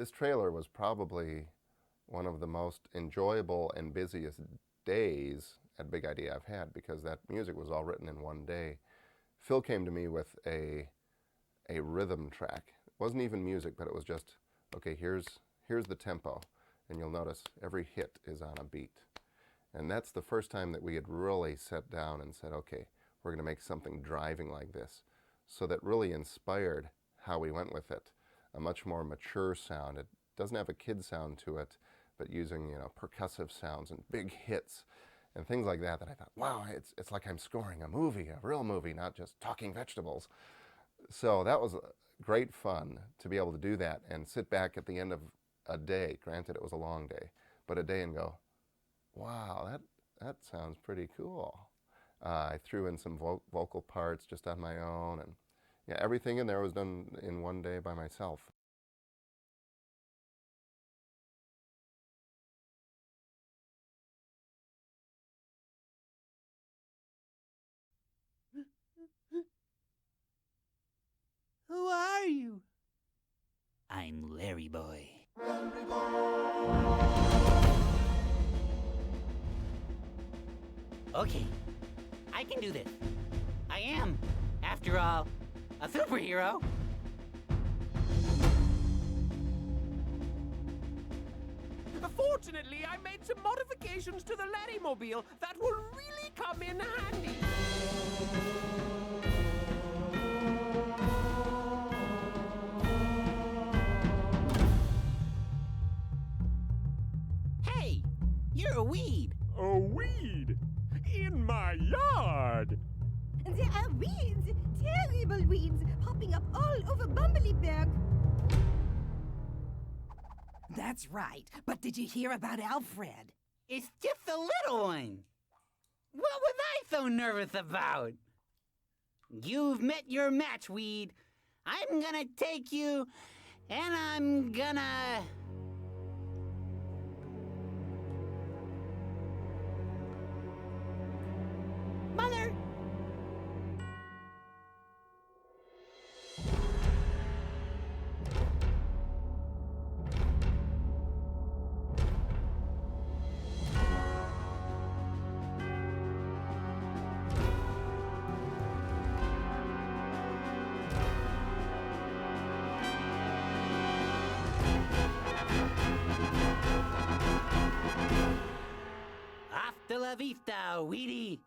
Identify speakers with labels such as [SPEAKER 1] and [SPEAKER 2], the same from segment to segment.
[SPEAKER 1] This trailer was probably one of the most enjoyable and busiest days at Big Idea I've had, because that music was all written in one day. Phil came to me with a rhythm track. It wasn't even music, but it was just, okay, here's the tempo, and you'll notice every hit is on a beat. And that's the first time that we had really sat down and said, okay, we're going to make something driving like this. So that really inspired how we went with it. A much more mature sound. It doesn't have a kid sound to it, but using, you know, percussive sounds and big hits and things like that, that I thought, wow, it's like I'm scoring a movie, a real movie, not just talking vegetables. So that was great fun to be able to do that and sit back at the end of a day. Granted, it was a long day, but a day, and go, wow, that sounds pretty cool. I threw in some vocal parts just on my own, and yeah, everything in there was done in one day by myself.
[SPEAKER 2] Who are you?
[SPEAKER 3] I'm LarryBoy. Okay, I can do this. I am, after all, a superhero.
[SPEAKER 2] Fortunately, I made some modifications to the LarryMobile that will really come in handy.
[SPEAKER 3] Hey, you're a weed.
[SPEAKER 4] A weed? In my yard?
[SPEAKER 5] There are weeds, terrible weeds, popping up all over Bumbleberg.
[SPEAKER 6] That's right. But did you hear about Alfred?
[SPEAKER 3] It's just a little one. What was I so nervous about? You've met your match, weed. I'm gonna take you, and I'm gonna... Mother! Hasta la vista, weedy!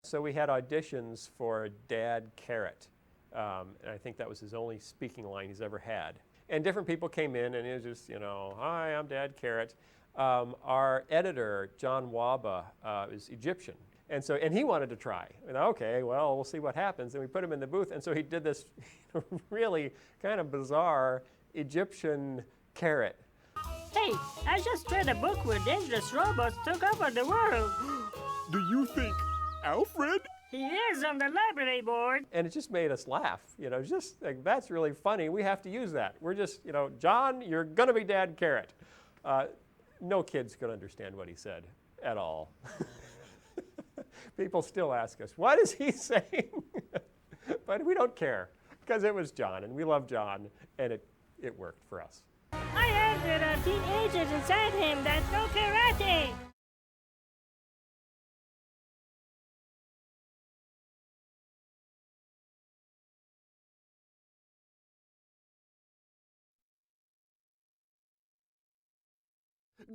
[SPEAKER 4] So we had auditions for Dad Carrot. And I think that was his only speaking line he's ever had. And different people came in, and it was just, you know, hi, I'm Dad Carrot. Our editor, John Waba, is Egyptian. And he wanted to try. And okay, well, we'll see what happens. And we put him in the booth, and so he did this really kind of bizarre Egyptian carrot.
[SPEAKER 7] Hey, I just read a book where dangerous robots took over the world.
[SPEAKER 4] Do you think Alfred?
[SPEAKER 7] He is on the library board.
[SPEAKER 4] And it just made us laugh, you know, just like, that's really funny. We have to use that. We're just, you know, John, you're gonna be Dad Carrot. No kids could understand what he said at all. People still ask us, what is he saying? But we don't care, because it was John, and we love John, and it worked for us.
[SPEAKER 7] I heard there are teenagers inside him that know karate.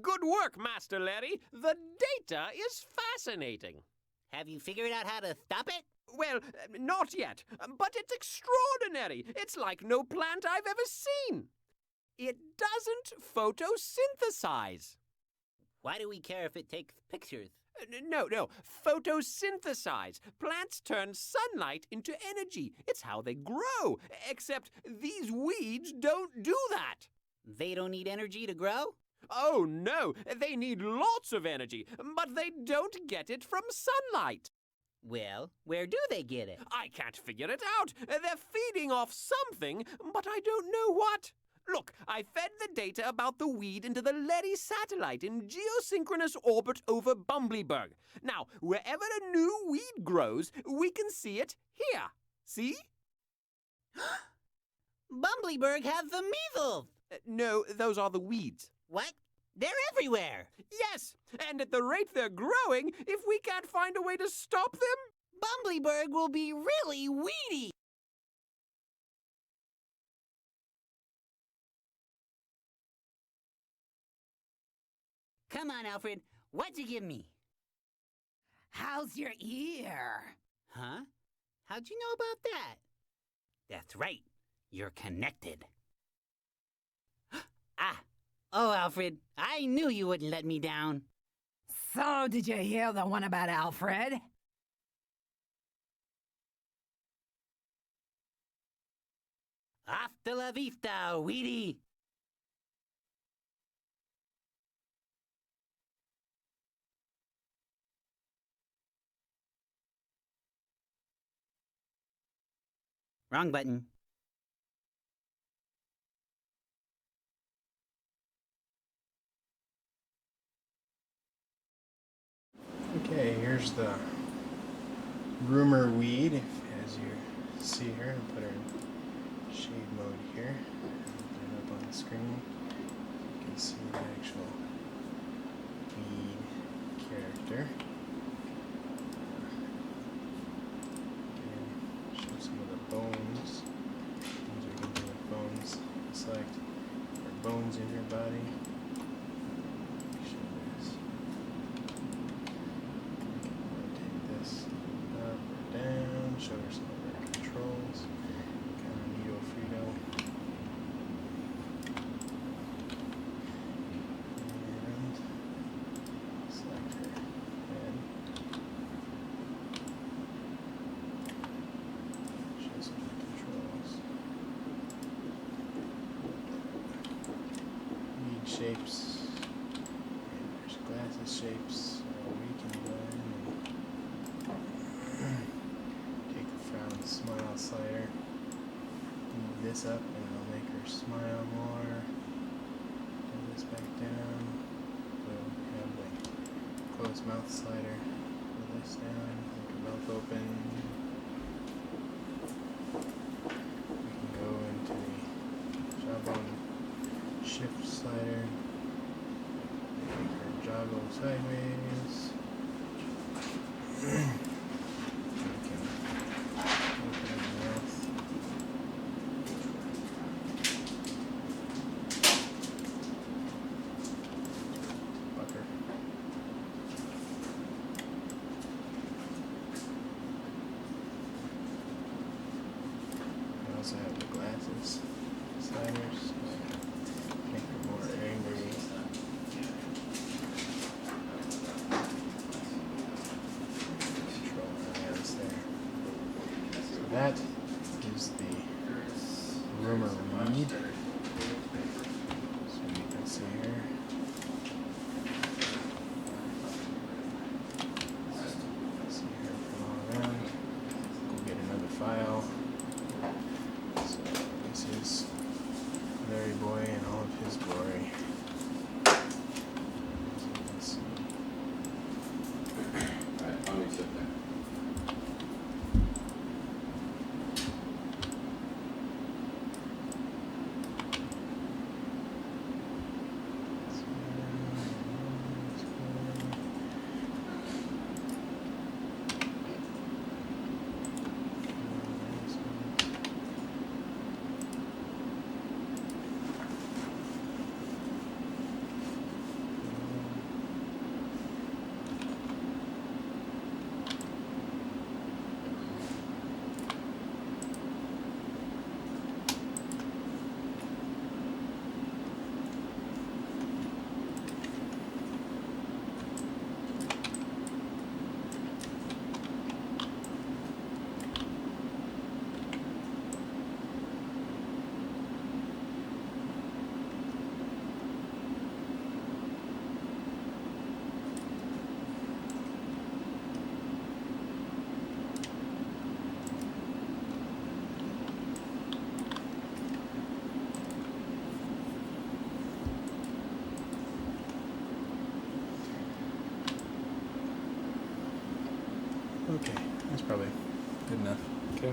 [SPEAKER 2] Good work, Master Larry. The data is fascinating.
[SPEAKER 3] Have you figured out how to stop it?
[SPEAKER 2] Well, not yet, but it's extraordinary. It's like no plant I've ever seen. It doesn't photosynthesize.
[SPEAKER 3] Why do we care if it takes pictures?
[SPEAKER 2] No, photosynthesize. Plants turn sunlight into energy. It's how they grow, except these weeds don't do that.
[SPEAKER 3] They don't need energy to grow?
[SPEAKER 2] Oh, no, they need lots of energy, but they don't get it from sunlight.
[SPEAKER 3] Well, where do they get it?
[SPEAKER 2] I can't figure it out. They're feeding off something, but I don't know what. Look, I fed the data about the weed into the Larry satellite in geosynchronous orbit over Bumbleberg. Now, wherever a new weed grows, we can see it here. See?
[SPEAKER 3] Bumbleberg has the measles.
[SPEAKER 2] No, those are the weeds.
[SPEAKER 3] What? They're everywhere.
[SPEAKER 2] Yes, and at the rate they're growing, if we can't find a way to stop them,
[SPEAKER 3] Bumbleberg will be really weedy. Come on, Alfred. What'd you give me?
[SPEAKER 6] How's your ear?
[SPEAKER 3] Huh? How'd you know about that? That's right. You're connected. Ah! Oh, Alfred, I knew you wouldn't let me down.
[SPEAKER 6] So, did you hear the one about Alfred?
[SPEAKER 3] Hasta la vista, Weedy. Wrong button.
[SPEAKER 8] Okay, here's the rumor weed, as you see here. I'll put her in shade mode here. Put it up on the screen. You can see the actual weed character. Again, show some of the bones. Things we can do with bones. Select our bones in your body. Show her some of our controls. Kind of neato-frito. And select her head. Show some of the controls. Need shapes. And there's glasses shapes. So we can go in and smile slider. Move this up and it'll make her smile more. Pull this back down. We'll have the closed mouth slider. Pull this down, make her mouth open. We can go into the jawbone shift slider. Make her jaw go sideways. Also have the glasses sliders, make her more angry. Control her hands there. So that is the rumor weed. So you can see here. See her come all around. Go get another file. This is LarryBoy in all of his glory. As you can see.
[SPEAKER 1] Alright, let me sit there.
[SPEAKER 8] Okay, that's probably good enough.
[SPEAKER 9] Okay.